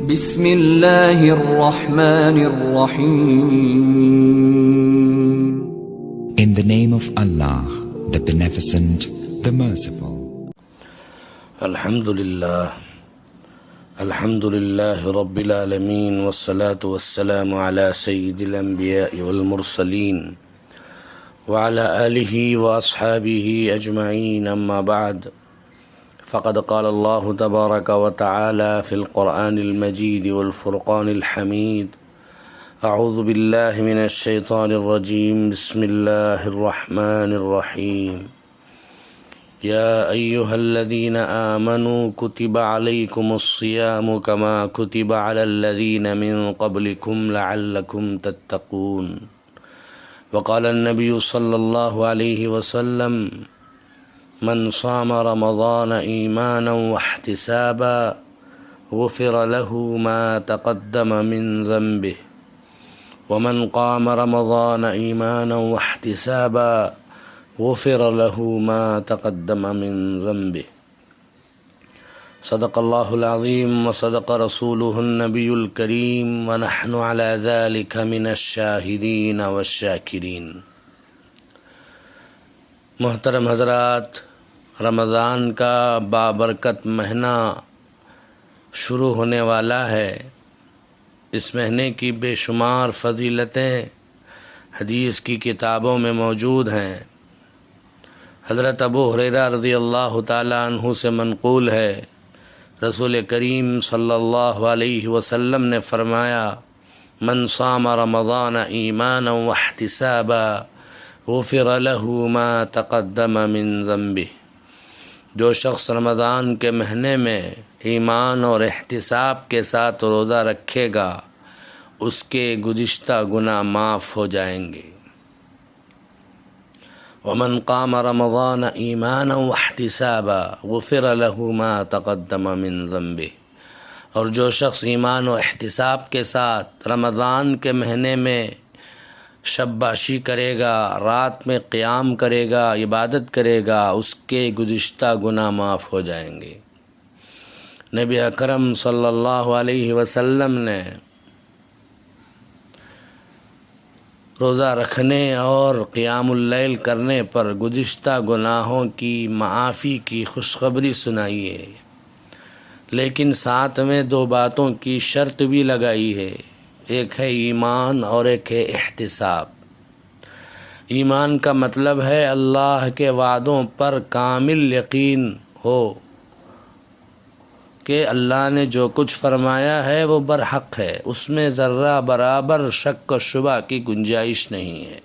بسم اللہ الرحمن الرحیم. In the name of Allah, the Beneficent, the Merciful. الحمد لله رب العالمين والصلاة والسلام على سيد الأنبياء والمرسلين وعلى آله وأصحابه أجمعين، أما بعد، فقد قال الله تبارك وتعالى في القرآن المجيد والفرقان الحميد: أعوذ بالله من الشيطان الرجيم، بسم الله الرحمن الرحيم. يا أيها الذين آمنوا كتب عليكم الصيام كما كتب على الذين من قبلكم لعلكم تتقون. وقال النبي صلى الله عليه وسلم: من صام رمضان إيمانا واحتسابا غفر له ما تقدم من ذنبه، ومن قام رمضان إيمانا واحتسابا غفر له ما تقدم من ذنبه. صدق الله العظيم وصدق رسوله النبي الكريم، ونحن على ذلك من الشاهدين والشاكرين. محترم حضرات، رمضان کا بابرکت مہینہ شروع ہونے والا ہے. اس مہینے کی بے شمار فضیلتیں حدیث کی کتابوں میں موجود ہیں. حضرت ابو ہریرہ رضی اللہ تعالیٰ عنہ سے منقول ہے، رسول کریم صلی اللہ علیہ وسلم نے فرمایا: من صام رمضان ایمانا واحتسابا غفر له ما تقدم من ذنبه. جو شخص رمضان کے مہینے میں ایمان اور احتساب کے ساتھ روزہ رکھے گا، اس کے گزشتہ گناہ معاف ہو جائیں گے. ومن قام رمضان ایمانا واحتسابا غفر له ما تقدم من ذنبه. اور جو شخص ایمان و احتساب کے ساتھ رمضان کے مہینے میں شب باشی کرے گا، رات میں قیام کرے گا، عبادت کرے گا، اس کے گزشتہ گناہ معاف ہو جائیں گے. نبی اکرم صلی اللہ علیہ وسلم نے روزہ رکھنے اور قیام اللیل کرنے پر گزشتہ گناہوں کی معافی کی خوشخبری سنائی ہے، لیکن ساتھ میں دو باتوں کی شرط بھی لگائی ہے. ایک ہے ایمان اور ایک ہے احتساب. ایمان کا مطلب ہے اللہ کے وعدوں پر کامل یقین ہو کہ اللہ نے جو کچھ فرمایا ہے وہ برحق ہے، اس میں ذرہ برابر شک و شبہ کی گنجائش نہیں ہے.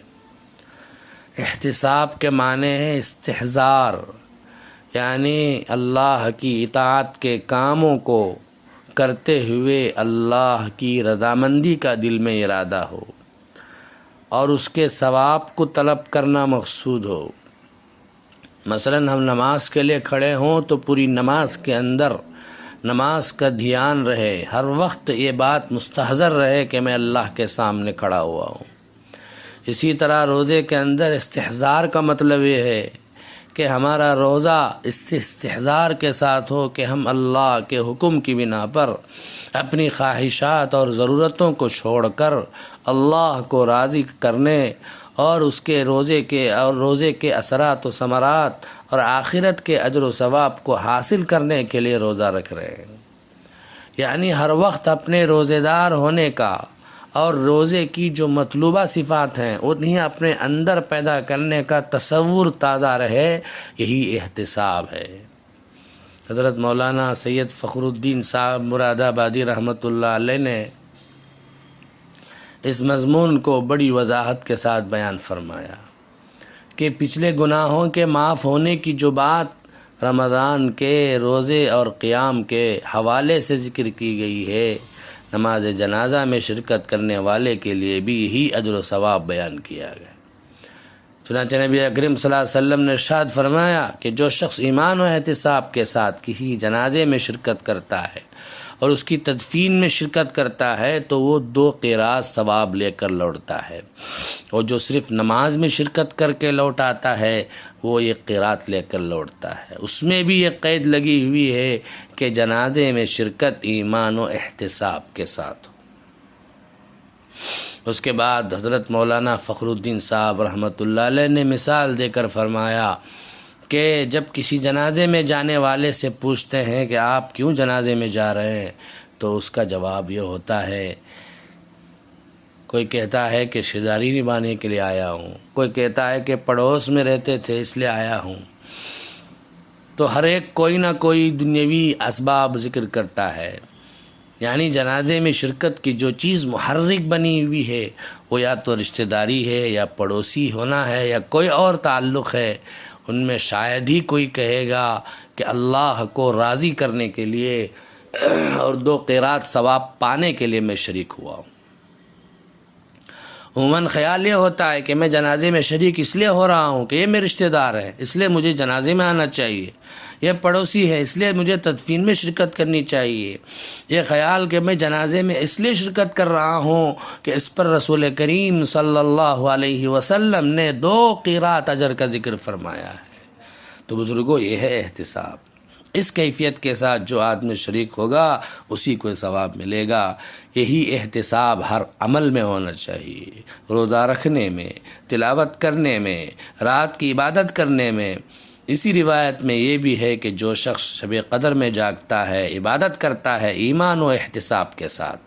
احتساب کے معنی ہے استحضار، یعنی اللہ کی اطاعت کے کاموں کو کرتے ہوئے اللہ کی رضامندی کا دل میں ارادہ ہو اور اس کے ثواب کو طلب کرنا مقصود ہو. مثلا ہم نماز کے لیے کھڑے ہوں تو پوری نماز کے اندر نماز کا دھیان رہے، ہر وقت یہ بات مستحضر رہے کہ میں اللہ کے سامنے کھڑا ہوا ہوں. اسی طرح روزے کے اندر استحضار کا مطلب یہ ہے کہ ہمارا روزہ استحضار کے ساتھ ہو کہ ہم اللہ کے حکم کی بنا پر اپنی خواہشات اور ضرورتوں کو چھوڑ کر اللہ کو راضی کرنے اور اس کے روزے کے اثرات و ثمرات اور آخرت کے اجر و ثواب کو حاصل کرنے کے لیے روزہ رکھ رہے ہیں. یعنی ہر وقت اپنے روزے دار ہونے کا اور روزے کی جو مطلوبہ صفات ہیں انہیں اپنے اندر پیدا کرنے کا تصور تازہ رہے، یہی احتساب ہے. حضرت مولانا سید فخر الدین صاحب مراد آبادی رحمۃ اللہ علیہ نے اس مضمون کو بڑی وضاحت کے ساتھ بیان فرمایا کہ پچھلے گناہوں کے معاف ہونے کی جو بات رمضان کے روزے اور قیام کے حوالے سے ذکر کی گئی ہے، نماز جنازہ میں شرکت کرنے والے کے لیے بھی یہی اجر و ثواب بیان کیا گیا. چنانچہ نبی اکرم صلی اللہ علیہ وسلم نے ارشاد فرمایا کہ جو شخص ایمان و احتساب کے ساتھ کسی جنازے میں شرکت کرتا ہے اور اس کی تدفین میں شرکت کرتا ہے تو وہ 2 قیراط ثواب لے کر لوٹتا ہے، اور جو صرف نماز میں شرکت کر کے لوٹ آتا ہے وہ 1 قیراط لے کر لوٹتا ہے۔ اس میں بھی یہ قید لگی ہوئی ہے کہ جنازے میں شرکت ایمان و احتساب کے ساتھ ہو۔ اس کے بعد حضرت مولانا فخر الدین صاحب رحمۃ اللہ علیہ نے مثال دے کر فرمایا کہ جب کسی جنازے میں جانے والے سے پوچھتے ہیں کہ آپ کیوں جنازے میں جا رہے ہیں، تو اس کا جواب یہ ہوتا ہے، کوئی کہتا ہے کہ رشتہ داری نبھانے کے لیے آیا ہوں، کوئی کہتا ہے کہ پڑوس میں رہتے تھے اس لیے آیا ہوں۔ تو ہر ایک کوئی نہ کوئی دنیاوی اسباب ذکر کرتا ہے، یعنی جنازے میں شرکت کی جو چیز محرک بنی ہوئی ہے وہ یا تو رشتہ داری ہے یا پڑوسی ہونا ہے یا کوئی اور تعلق ہے۔ ان میں شاید ہی کوئی کہے گا کہ اللہ کو راضی کرنے کے لیے اور 2 قیراط ثواب پانے کے لیے میں شریک ہوا ہوں۔ عموماً خیال یہ ہوتا ہے کہ میں جنازے میں شریک اس لیے ہو رہا ہوں کہ یہ میرے رشتہ دار ہے اس لیے مجھے جنازے میں آنا چاہیے، یہ پڑوسی ہے اس لیے مجھے تدفین میں شرکت کرنی چاہیے، یہ خیال کہ میں جنازے میں اس لیے شرکت کر رہا ہوں کہ اس پر رسول کریم صلی اللہ علیہ وسلم نے 2 قیراط اجر کا ذکر فرمایا ہے۔ تو بزرگوں، یہ ہے احتساب۔ اس کیفیت کے ساتھ جو آدمی شریک ہوگا اسی کو ثواب ملے گا۔ یہی احتساب ہر عمل میں ہونا چاہیے، روزہ رکھنے میں، تلاوت کرنے میں، رات کی عبادت کرنے میں۔ اسی روایت میں یہ بھی ہے کہ جو شخص شب قدر میں جاگتا ہے، عبادت کرتا ہے ایمان و احتساب کے ساتھ،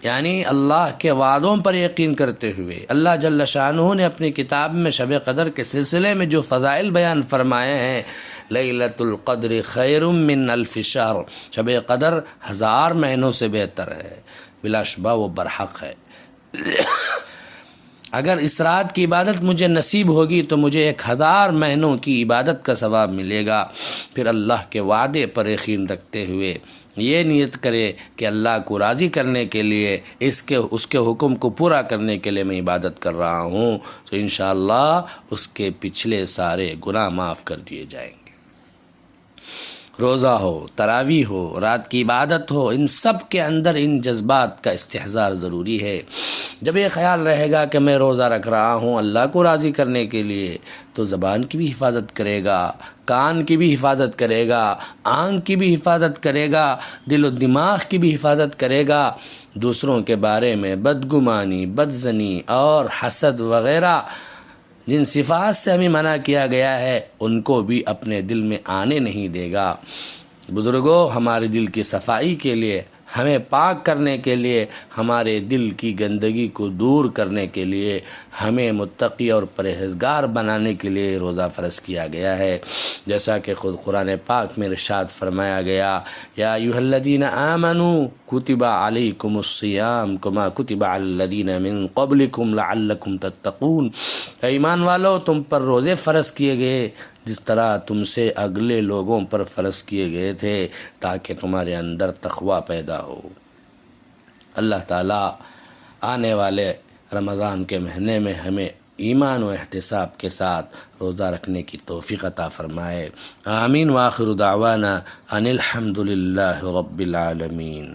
یعنی اللہ کے وعدوں پر یقین کرتے ہوئے، اللہ جل شانہ نے اپنی کتاب میں شب قدر کے سلسلے میں جو فضائل بیان فرمائے ہیں، لیلۃ القدر خیر من الف شہر، شب قدر 1000 مہینوں سے بہتر ہے، بلا شبہ وہ برحق ہے۔ اگر اس رات کی عبادت مجھے نصیب ہوگی تو مجھے 1000 مہینوں کی عبادت کا ثواب ملے گا۔ پھر اللہ کے وعدے پر یقین رکھتے ہوئے یہ نیت کرے کہ اللہ کو راضی کرنے کے لیے، اس کے حکم کو پورا کرنے کے لیے میں عبادت کر رہا ہوں، تو انشاءاللہ اس کے پچھلے سارے گناہ معاف کر دیے جائیں گے۔ روزہ ہو، تراویح ہو، رات کی عبادت ہو، ان سب کے اندر ان جذبات کا استحضار ضروری ہے۔ جب یہ خیال رہے گا کہ میں روزہ رکھ رہا ہوں اللہ کو راضی کرنے کے لیے، تو زبان کی بھی حفاظت کرے گا، کان کی بھی حفاظت کرے گا، آنکھ کی بھی حفاظت کرے گا، دل و دماغ کی بھی حفاظت کرے گا، دوسروں کے بارے میں بدگمانی، بدظنی اور حسد وغیرہ جن صفات سے ہمیں منع کیا گیا ہے ان کو بھی اپنے دل میں آنے نہیں دے گا۔ بزرگوں، ہمارے دل کی صفائی کے لیے، ہمیں پاک کرنے کے لیے، ہمارے دل کی گندگی کو دور کرنے کے لیے، ہمیں متقی اور پرہیزگار بنانے کے لیے روزہ فرض کیا گیا ہے، جیسا کہ خود قرآن پاک میں ارشاد فرمایا گیا، یا ایھا الذین آمنوا کتب علیکم الصیام کما کتب علی الذین من قبلکم لعلکم تتقون، اے ایمان والو تم پر روزے فرض کیے گئے جس طرح تم سے اگلے لوگوں پر فرض کیے گئے تھے تاکہ تمہارے اندر تقوی پیدا ہو۔ اللہ تعالیٰ آنے والے رمضان کے مہینے میں ہمیں ایمان و احتساب کے ساتھ روزہ رکھنے کی توفیق عطا فرمائے۔ آمین۔ وآخر دعوانا ان الحمد للہ رب العالمین۔